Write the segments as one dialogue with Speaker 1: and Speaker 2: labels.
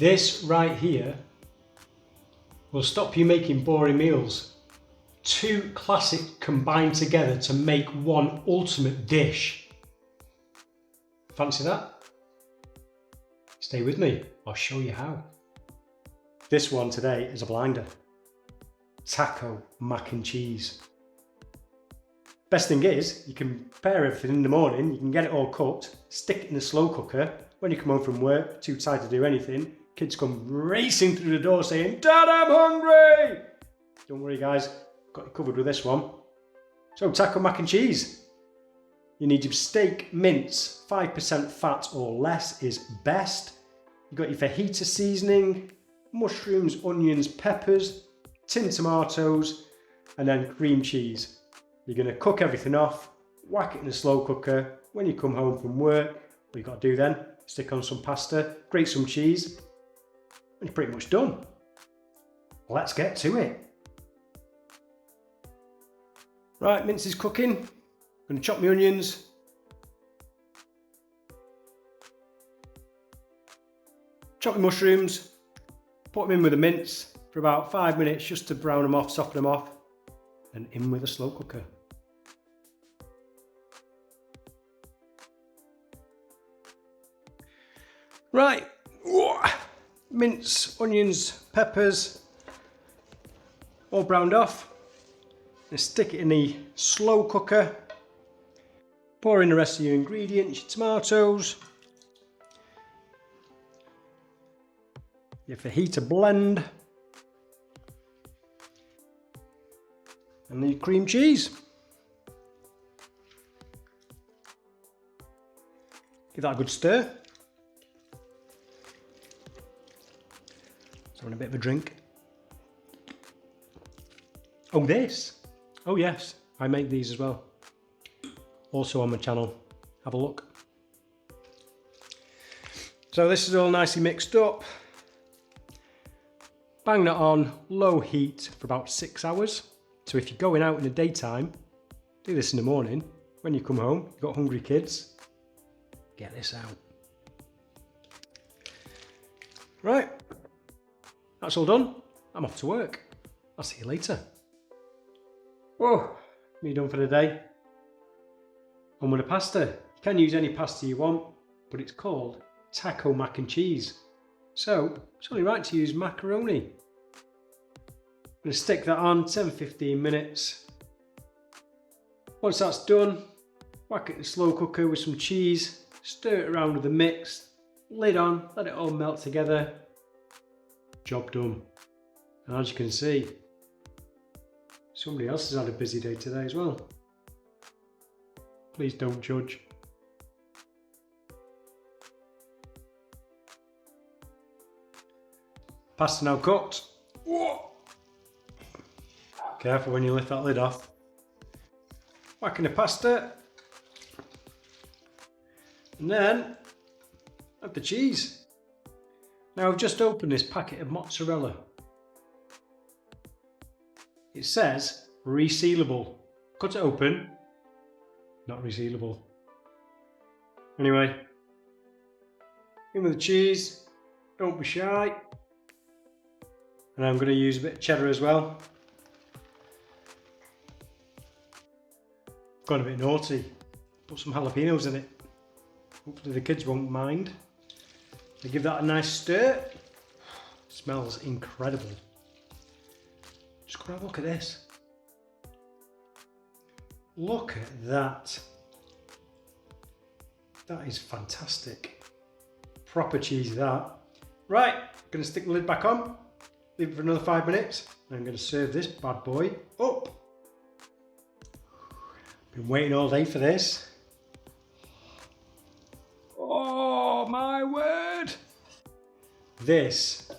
Speaker 1: This right here will stop you making boring meals. Two classics combined together to make one ultimate dish. Fancy that? Stay with me, I'll show you how. This one today is a blinder. Taco mac and cheese. Best thing is, you can prepare everything in the morning, you can get it all cooked, stick it in the slow cooker. When you come home from work, too tired to do anything, kids come racing through the door saying, "Dad, I'm hungry!" Don't worry guys, got you covered with this one. So taco mac and cheese. You need your steak mince, 5% fat or less is best. You've got your fajita seasoning, mushrooms, onions, peppers, tin tomatoes, and then cream cheese. You're going to cook everything off, whack it in a slow cooker. When you come home from work, what you've got to do then, stick on some pasta, grate some cheese, and you're pretty much done. Let's get to it. Right, mince is cooking. I'm going to chop my onions. Chop my mushrooms. Put them in with the mince for about 5 minutes just to brown them off, soften them off, and in with a slow cooker. Right, mince, onions, peppers, all browned off. And stick it in the slow cooker. Pour in the rest of your ingredients, your tomatoes, your fajita blend, and the cream cheese. Give that a good stir. So, having a bit of a drink. Oh, this. Oh yes, I make these as well. Also on my channel. Have a look. So this is all nicely mixed up. Bang that on low heat for about 6 hours. So if you're going out in the daytime, do this in the morning. When you come home, you've got hungry kids, get this out. Right, that's all done. I'm off to work. I'll see you later. Whoa, me done for the day. On with the pasta. You can use any pasta you want, but it's called taco mac and cheese. So it's only right to use macaroni. I'm going to stick that on 10-15 minutes. Once that's done, whack it in a slow cooker with some cheese, stir it around with the mix, lid on, let it all melt together. Job done. And as you can see, somebody else has had a busy day today as well. Please don't judge. Pasta now cooked. Whoa. Careful when you lift that lid off. Whack in the pasta. And then add the cheese. Now I've just opened this packet of mozzarella. It says resealable. Cut it open. Not resealable. Anyway, in with the cheese. Don't be shy. And I'm going to use a bit of cheddar as well. Gone a bit naughty. Put some jalapenos in it. Hopefully the kids won't mind. I give that a nice stir. Smells incredible. Just go have a look at this. Look at that. That is fantastic. Proper cheese that. Right, gonna stick the lid back on. Leave it for another 5 minutes. And I'm gonna serve this bad boy up. Been waiting all day for this. Oh my word! This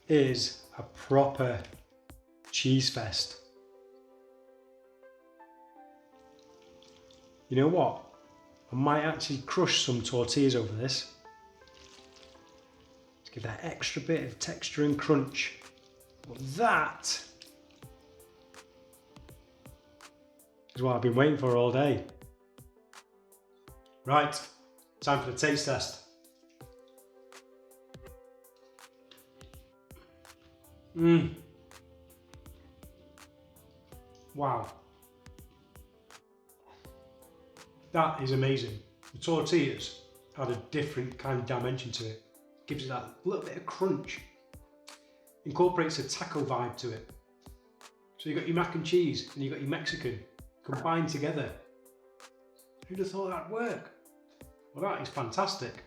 Speaker 1: is a proper cheese fest. You know what? I might actually crush some tortillas over this. To give that extra bit of texture and crunch. But that is what I've been waiting for all day. Right, time for the taste test. Wow. That is amazing. The tortillas add a different kind of dimension to it. Gives it that little bit of crunch. Incorporates a taco vibe to it. So you've got your mac and cheese and you've got your Mexican combined together. Who'd have thought that'd work? Well, that is fantastic.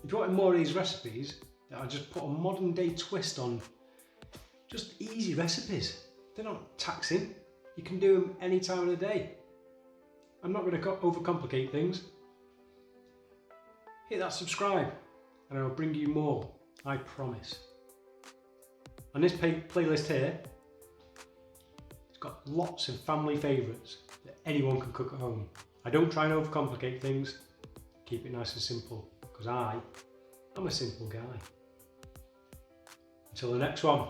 Speaker 1: If you want more of these recipes, I just put a modern day twist on just easy recipes. They're not taxing. You can do them any time of the day. I'm not going to overcomplicate things. Hit that subscribe and I'll bring you more, I promise. And this playlist here, it's got lots of family favourites that anyone can cook at home. I don't try and overcomplicate things, keep it nice and simple, because I'm a simple guy. Until the next one.